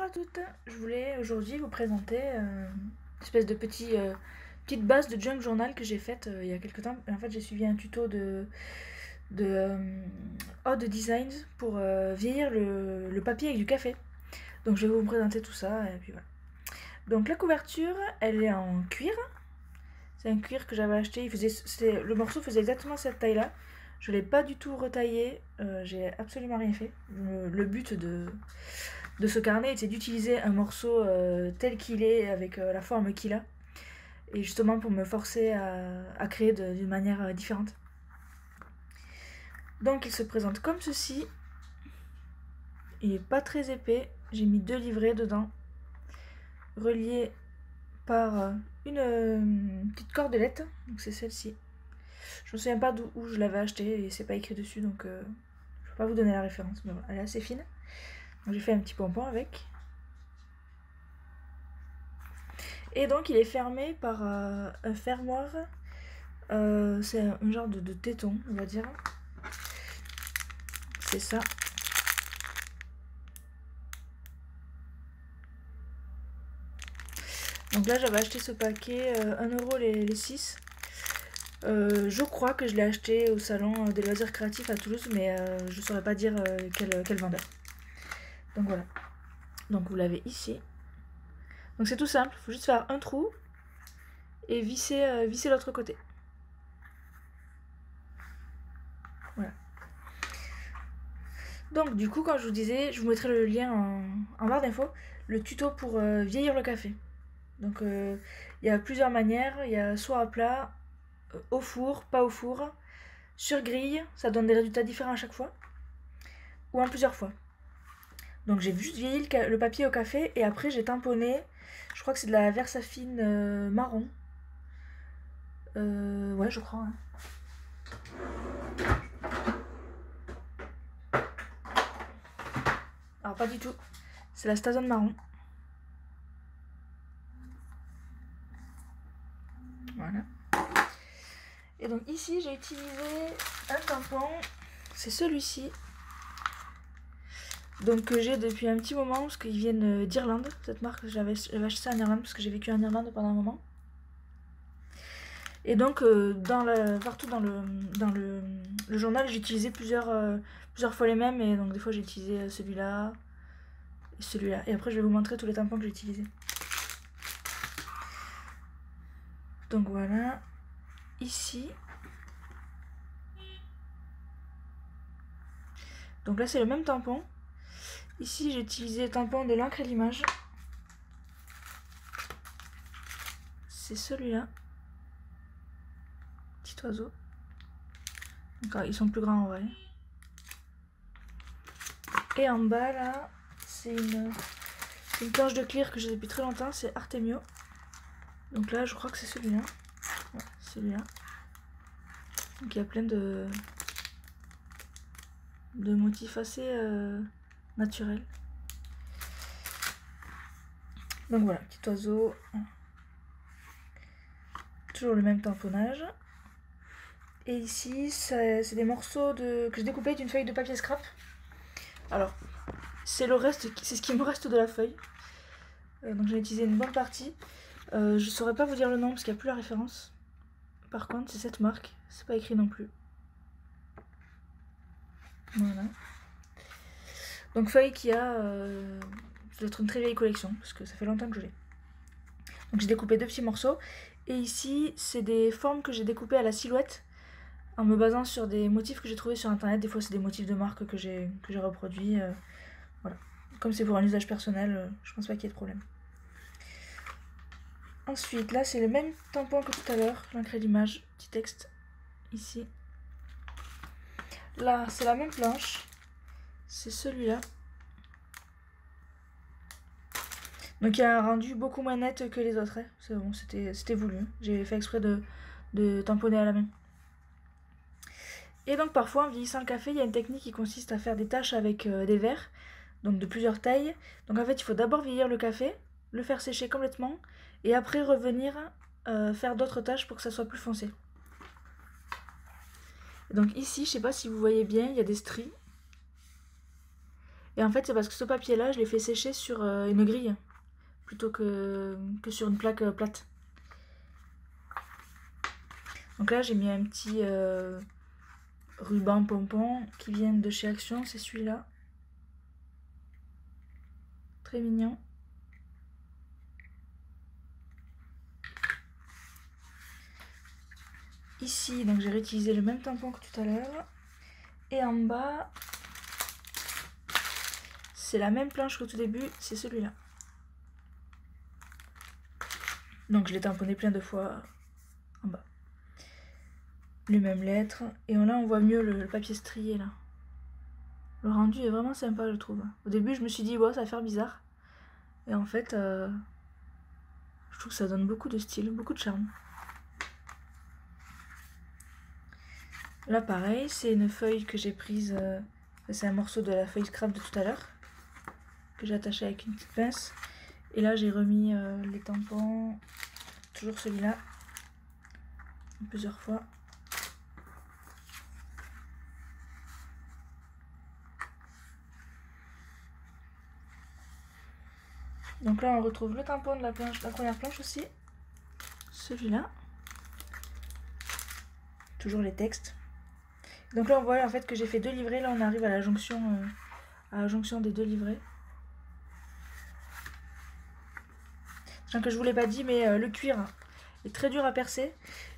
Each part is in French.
à toutes, je voulais aujourd'hui vous présenter une espèce de petite base de junk journal que j'ai faite il y a quelques temps. En fait, j'ai suivi un tuto de Odd Designs pour vieillir le papier avec du café. Donc je vais vous présenter tout ça et puis voilà. Donc la couverture, elle est en cuir. C'est un cuir que j'avais acheté. Le morceau faisait exactement cette taille-là. Je l'ai pas du tout retaillé. J'ai absolument rien fait. Le but de ce carnet était d'utiliser un morceau tel qu'il est, avec la forme qu'il a. Et justement pour me forcer à créer d'une manière différente. Donc il se présente comme ceci. Il est pas très épais. J'ai mis 2 livrets dedans. Reliés par une petite cordelette. Donc c'est celle-ci. Je me souviens pas où je l'avais acheté et c'est pas écrit dessus, donc je peux pas vous donner la référence, mais voilà, elle est assez fine. Donc j'ai fait un petit pompon avec. Et donc il est fermé par un fermoir. C'est un genre de téton, on va dire. C'est ça. Donc là j'avais acheté ce paquet 1€ les 6. Je crois que je l'ai acheté au salon des loisirs créatifs à Toulouse, mais je saurais pas dire quel vendeur. Donc voilà. Donc vous l'avez ici. Donc c'est tout simple, il faut juste faire un trou et visser l'autre côté. Voilà. Donc du coup, comme je vous disais, je vous mettrai le lien en barre d'infos, le tuto pour vieillir le café. Donc il y a plusieurs manières, il y a soit à plat, au four, pas au four, sur grille, ça donne des résultats différents à chaque fois, ou en plusieurs fois. Donc j'ai juste vieilli le papier au café et après j'ai tamponné, je crois que c'est de la Versafine marron. Ouais, je crois. Hein. Alors pas du tout, c'est la Stazone marron. Voilà. Et donc ici j'ai utilisé un tampon, c'est celui-ci. Donc que j'ai depuis un petit moment parce qu'ils viennent d'Irlande, cette marque. J'avais acheté ça en Irlande parce que j'ai vécu en Irlande pendant un moment. Et donc partout dans le journal, j'ai utilisé plusieurs fois les mêmes, et donc des fois j'ai utilisé celui-là et celui-là. Et après je vais vous montrer tous les tampons que j'ai utilisés. Donc voilà, ici. Donc là c'est le même tampon. Ici j'ai utilisé le tampon de l'encre et l'image. C'est celui-là. Petit oiseau. Donc, ils sont plus grands en vrai. Et en bas là, c'est une planche de clear que j'ai depuis très longtemps, c'est Artemio. Donc là je crois que c'est celui-là. Ouais, celui-là. Donc il y a plein de motifs assez naturels. Donc voilà, petit oiseau. Toujours le même tamponnage. Et ici, c'est des morceaux que j'ai découpés d'une feuille de papier scrap. Alors, c'est ce qui me reste de la feuille. Donc j'ai utilisé une bonne partie. Je saurais pas vous dire le nom parce qu'il n'y a plus la référence. Par contre, c'est cette marque. C'est pas écrit non plus. Voilà. Donc feuille qui a... ça doit être une très vieille collection parce que ça fait longtemps que je l'ai. Donc j'ai découpé 2 petits morceaux. Et ici, c'est des formes que j'ai découpées à la silhouette en me basant sur des motifs que j'ai trouvés sur internet. Des fois, c'est des motifs de marque que j'ai reproduits. Voilà. Comme c'est pour un usage personnel, je pense pas qu'il y ait de problème. Ensuite, là, c'est le même tampon que tout à l'heure. L'encre et l'image, petit texte ici. Là, c'est la même planche. C'est celui-là. Donc il y a un rendu beaucoup moins net que les autres. Hein. C'est bon, c'était voulu. J'ai fait exprès de tamponner à la main. Et donc parfois, en vieillissant le café, il y a une technique qui consiste à faire des taches avec des verres, donc de plusieurs tailles. Donc en fait, il faut d'abord vieillir le café, le faire sécher complètement, et après revenir faire d'autres taches pour que ça soit plus foncé. Et donc ici, je sais pas si vous voyez bien, il y a des stries. Et en fait, c'est parce que ce papier-là, je l'ai fait sécher sur une grille plutôt que sur une plaque plate. Donc là, j'ai mis un petit ruban pompon qui vient de chez Action, c'est celui-là. Très mignon. Ici, donc j'ai réutilisé le même tampon que tout à l'heure. Et en bas, c'est la même planche qu'au tout début, c'est celui-là. Donc je l'ai tamponné plein de fois en bas. Les mêmes lettres. Et là, on voit mieux le papier strié, là. Le rendu est vraiment sympa, je trouve. Au début, je me suis dit, ouais, ça va faire bizarre. Et en fait, je trouve que ça donne beaucoup de style, beaucoup de charme. Là, pareil, c'est une feuille que j'ai prise. C'est un morceau de la feuille scrap de tout à l'heure. Que j'ai attaché avec une petite pince. Et là, j'ai remis les tampons. Toujours celui-là. Plusieurs fois. Donc là, on retrouve le tampon de la première planche aussi. Celui-là. Toujours les textes. Donc là, on voit en fait que j'ai fait 2 livrets. Là, on arrive à la jonction des 2 livrets. Sachant que je vous l'ai pas dit, mais le cuir est très dur à percer.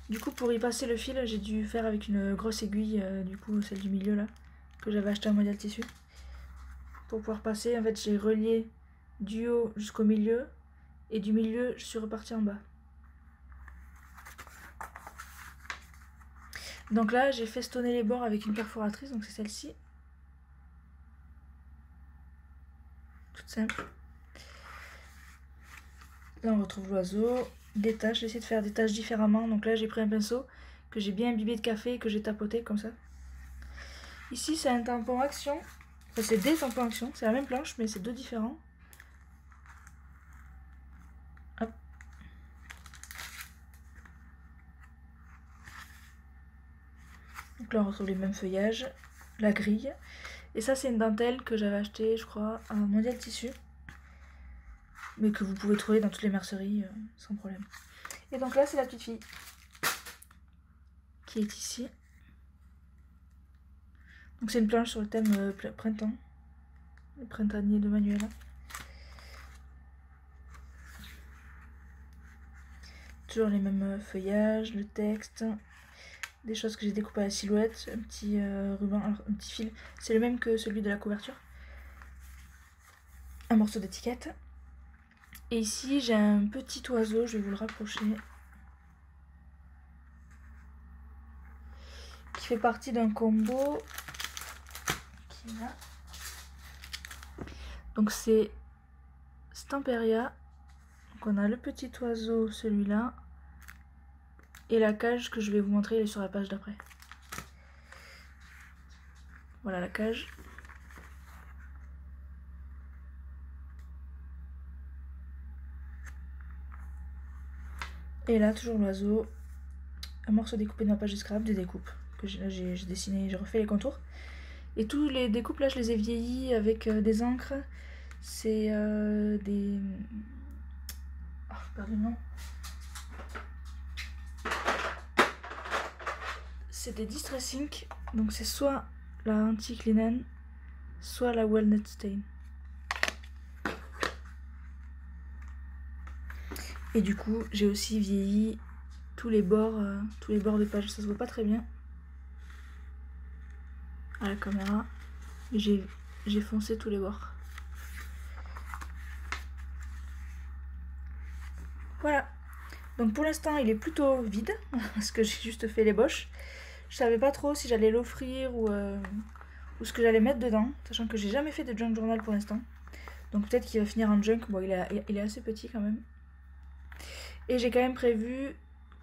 Du coup, pour y passer le fil, j'ai dû faire avec une grosse aiguille, du coup, celle du milieu là, que j'avais acheté en modèle tissu. Pour pouvoir passer, en fait, j'ai relié du haut jusqu'au milieu, et du milieu, je suis repartie en bas. Donc là, j'ai festonné les bords avec une perforatrice, donc c'est celle-ci. Toute simple. Là, on retrouve l'oiseau, des taches. J'ai essayé de faire des taches différemment. Donc là, j'ai pris un pinceau que j'ai bien imbibé de café et que j'ai tapoté comme ça. Ici, c'est un tampon Action. Enfin, c'est des tampons Action. C'est la même planche, mais c'est 2 différents. Hop. Donc là, on retrouve les mêmes feuillages, la grille. Et ça, c'est une dentelle que j'avais achetée, je crois, à Mondial Tissu. Mais que vous pouvez trouver dans toutes les merceries sans problème. Et donc là, c'est la petite fille qui est ici. Donc c'est une planche sur le thème printemps. Le printanier de Manuela. Toujours les mêmes feuillages, le texte. Des choses que j'ai découpées à la silhouette. Un petit ruban, alors, un petit fil. C'est le même que celui de la couverture. Un morceau d'étiquette. Et ici, j'ai un petit oiseau, je vais vous le rapprocher. Qui fait partie d'un combo. Qui est là. Donc c'est Stamperia. Donc on a le petit oiseau, celui-là. Et la cage que je vais vous montrer, elle est sur la page d'après. Voilà la cage. Et là, toujours l'oiseau. Un morceau découpé de ma page de scrap, des découpes. Que j'ai dessiné, j'ai refait les contours. Et tous les découpes là, je les ai vieillis avec des encres. C'est des... Oh, pardon, non. C'est des Distress Ink. Donc c'est soit la Antique Linen, soit la Walnut Stain. Et du coup, j'ai aussi vieilli tous les bords de page. Ça se voit pas très bien à la caméra. J'ai foncé tous les bords. Voilà. Donc pour l'instant, il est plutôt vide parce que j'ai juste fait l'ébauche. Je savais pas trop si j'allais l'offrir ou ce que j'allais mettre dedans, sachant que j'ai jamais fait de junk journal pour l'instant. Donc peut-être qu'il va finir en junk. Bon, il est assez petit quand même. Et j'ai quand même prévu,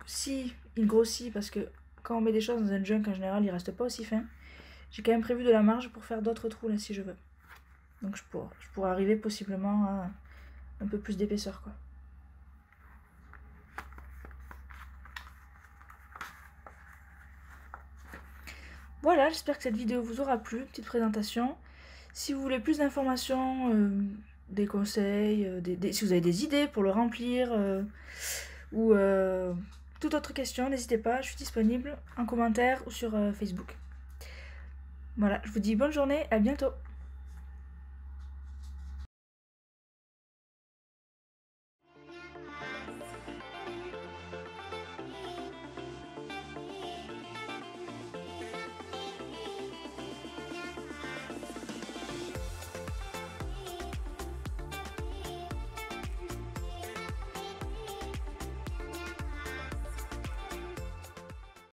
si il grossit, parce que quand on met des choses dans un junk en général, il reste pas aussi fin. J'ai quand même prévu de la marge pour faire d'autres trous là si je veux. Donc je pourrais arriver possiblement à un peu plus d'épaisseur quoi. Voilà, j'espère que cette vidéo vous aura plu, petite présentation. Si vous voulez plus d'informations, des conseils, si vous avez des idées pour le remplir, ou toute autre question, n'hésitez pas, je suis disponible en commentaire ou sur Facebook. Voilà, je vous dis bonne journée, à bientôt.